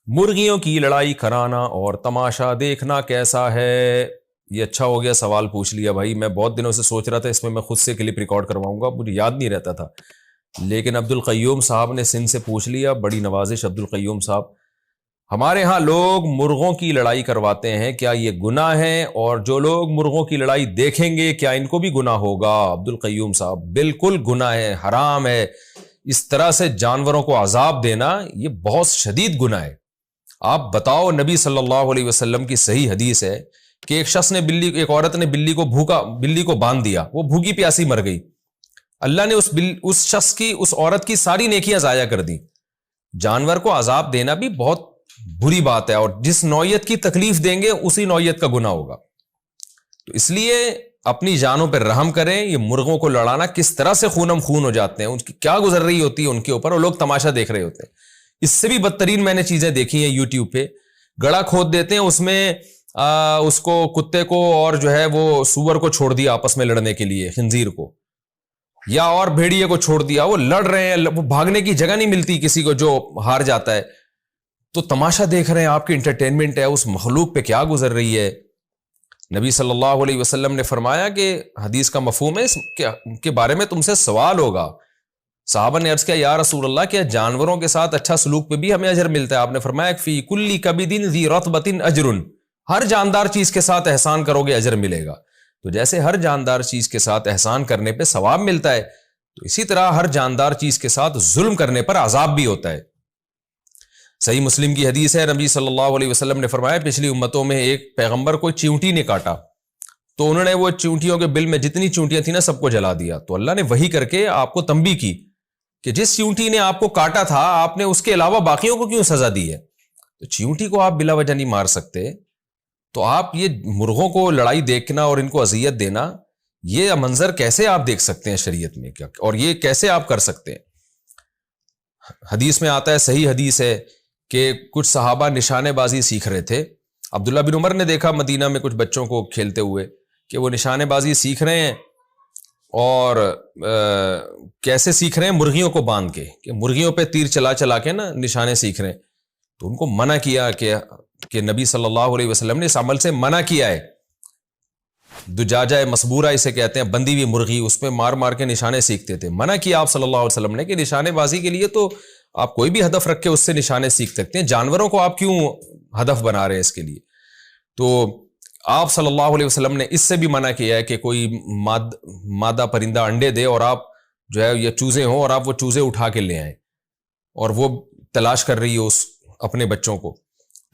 مرغیوں کی لڑائی کرانا اور تماشا دیکھنا کیسا ہے؟ یہ اچھا ہو گیا سوال پوچھ لیا بھائی. میں بہت دنوں سے سوچ رہا تھا اس میں خود سے کلپ ریکارڈ کرواؤں گا, مجھے یاد نہیں رہتا تھا, لیکن عبد القیوم صاحب نے سندھ سے پوچھ لیا. بڑی نوازش عبد القیوم صاحب. ہمارے ہاں لوگ مرغوں کی لڑائی کرواتے ہیں, کیا یہ گناہ ہے؟ اور جو لوگ مرغوں کی لڑائی دیکھیں گے کیا ان کو بھی گناہ ہوگا؟ عبد القیوم صاحب, بالکل گناہ ہے, حرام ہے. اس طرح سے جانوروں کو عذاب دینا یہ بہت شدید گناہ ہے. آپ بتاؤ, نبی صلی اللہ علیہ وسلم کی صحیح حدیث ہے کہ ایک عورت نے بلی کو باندھ دیا, وہ بھوکی پیاسی مر گئی. اللہ نے اس عورت کی ساری نیکیاں ضائع کر دی. جانور کو عذاب دینا بھی بہت بری بات ہے, اور جس نوعیت کی تکلیف دیں گے اسی نوعیت کا گناہ ہوگا. تو اس لیے اپنی جانوں پر رحم کریں. یہ مرغوں کو لڑانا کس طرح سے خونم خون ہو جاتے ہیں, ان کی کیا گزر رہی ہوتی ہے ان کے اوپر, اور لوگ تماشا دیکھ رہے ہوتے ہیں. اس سے بھی بدترین میں نے چیزیں دیکھی ہیں یوٹیوب پہ. گڑا کھود دیتے ہیں, اس میں اس کو کتے کو اور جو ہے وہ سور کو چھوڑ دیا آپس میں لڑنے کے لیے, خنزیر کو یا اور بھیڑیے کو چھوڑ دیا, وہ لڑ رہے ہیں, وہ بھاگنے کی جگہ نہیں ملتی کسی کو جو ہار جاتا ہے. تو تماشا دیکھ رہے ہیں, آپ کی انٹرٹینمنٹ ہے, اس مخلوق پہ کیا گزر رہی ہے. نبی صلی اللہ علیہ وسلم نے فرمایا کہ حدیث کا مفہوم ہے اس کے بارے میں تم سے سوال ہوگا. صحابہ نے عرض کیا یا رسول اللہ, کیا جانوروں کے ساتھ اچھا سلوک پہ بھی ہمیں اجر ملتا ہے؟ آپ نے فرمایا فی کل کبد ذی رطبۃ اجر, ہر جاندار چیز کے ساتھ احسان کرو گے اجر ملے گا. تو جیسے ہر جاندار چیز کے ساتھ احسان کرنے پہ ثواب ملتا ہے, تو اسی طرح ہر جاندار چیز کے ساتھ ظلم کرنے پر عذاب بھی ہوتا ہے. صحیح مسلم کی حدیث ہے, نبی صلی اللہ علیہ وسلم نے فرمایا پچھلی امتوں میں ایک پیغمبر کو چیونٹی نے کاٹا, تو انہوں نے وہ چیونٹیوں کے بل میں جتنی چیونٹیاں تھیں نا سب کو جلا دیا. تو اللہ نے وحی کر کے آپ کو تنبیہ کی کہ جس چیونٹی نے آپ کو کاٹا تھا آپ نے اس کے علاوہ باقیوں کو کیوں سزا دی ہے؟ تو چیونٹی کو آپ بلا وجہ نہیں مار سکتے, تو آپ یہ مرغوں کو لڑائی دیکھنا اور ان کو اذیت دینا, یہ منظر کیسے آپ دیکھ سکتے ہیں شریعت میں, کیا اور یہ کیسے آپ کر سکتے ہیں؟ حدیث میں آتا ہے, صحیح حدیث ہے کہ کچھ صحابہ نشانے بازی سیکھ رہے تھے. عبداللہ بن عمر نے دیکھا مدینہ میں کچھ بچوں کو کھیلتے ہوئے کہ وہ نشانے بازی سیکھ رہے ہیں, اور کیسے سیکھ رہے ہیں؟ مرغیوں کو باندھ کے, کہ مرغیوں پہ تیر چلا چلا کے نا نشانے سیکھ رہے ہیں. تو ان کو منع کیا کہ نبی صلی اللہ علیہ وسلم نے اس عمل سے منع کیا ہے. دجاجہ مسبورہ اسے کہتے ہیں, بندی ہوئی مرغی, اس پہ مار مار کے نشانے سیکھتے تھے. منع کیا آپ صلی اللہ علیہ وسلم نے کہ نشانے بازی کے لیے تو آپ کوئی بھی ہدف رکھ کے اس سے نشانے سیکھ سکتے ہیں, جانوروں کو آپ کیوں ہدف بنا رہے ہیں اس کے لیے؟ تو آپ صلی اللہ علیہ وسلم نے اس سے بھی منع کیا ہے کہ کوئی مادہ پرندہ انڈے دے اور آپ جو ہے یہ چوزے ہوں اور آپ وہ چوزے اٹھا کے لے آئیں, اور وہ تلاش کر رہی ہو اپنے بچوں کو.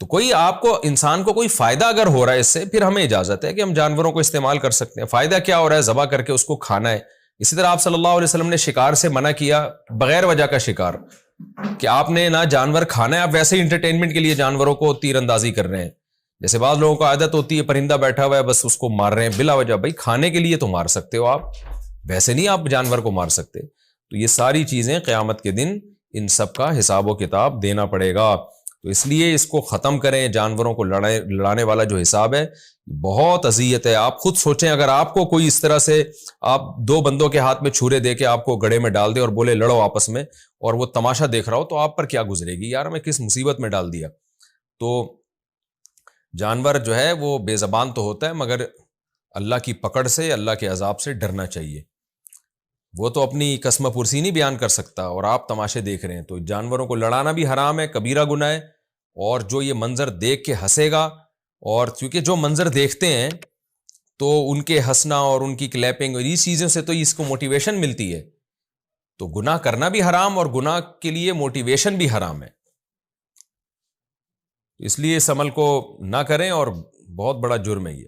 تو کوئی آپ کو انسان کو کوئی فائدہ اگر ہو رہا ہے اس سے, پھر ہمیں اجازت ہے کہ ہم جانوروں کو استعمال کر سکتے ہیں. فائدہ کیا ہو رہا ہے؟ ذبح کر کے اس کو کھانا ہے. اسی طرح آپ صلی اللہ علیہ وسلم نے شکار سے منع کیا, بغیر وجہ کا شکار, کہ آپ نے نہ جانور کھانا ہے, آپ ویسے ہی انٹرٹینمنٹ کے لیے جانوروں کو تیر اندازی کر رہے ہیں. جیسے بعض لوگوں کو عادت ہوتی ہے, پرندہ بیٹھا ہوا ہے بس اس کو مار رہے ہیں بلا وجہ. بھائی کھانے کے لیے تو مار سکتے ہو آپ, ویسے نہیں آپ جانور کو مار سکتے. تو یہ ساری چیزیں قیامت کے دن ان سب کا حساب و کتاب دینا پڑے گا. تو اس لیے اس کو ختم کریں. جانوروں کو لڑانے والا جو حساب ہے بہت اذیت ہے. آپ خود سوچیں, اگر آپ کو کوئی اس طرح سے آپ دو بندوں کے ہاتھ میں چھرے دے کے آپ کو گڑھے میں ڈال دے اور بولے لڑو آپس میں, اور وہ تماشا دیکھ رہا ہو, تو آپ پر کیا گزرے گی؟ یار ہمیں کس مصیبت میں ڈال دیا. تو جانور جو ہے وہ بے زبان تو ہوتا ہے, مگر اللہ کی پکڑ سے, اللہ کے عذاب سے ڈرنا چاہیے. وہ تو اپنی قسم پرسی نہیں بیان کر سکتا, اور آپ تماشے دیکھ رہے ہیں. تو جانوروں کو لڑانا بھی حرام ہے, کبیرہ گناہ ہے. اور جو یہ منظر دیکھ کے ہنسے گا, اور کیونکہ جو منظر دیکھتے ہیں تو ان کے ہنسنا اور ان کی کلیپنگ اور اس چیزوں سے تو اس کو موٹیویشن ملتی ہے. تو گناہ کرنا بھی حرام, اور گناہ کے لیے موٹیویشن بھی حرام ہے. اس لیے اس عمل کو نہ کریں, اور بہت بڑا جرم ہے یہ.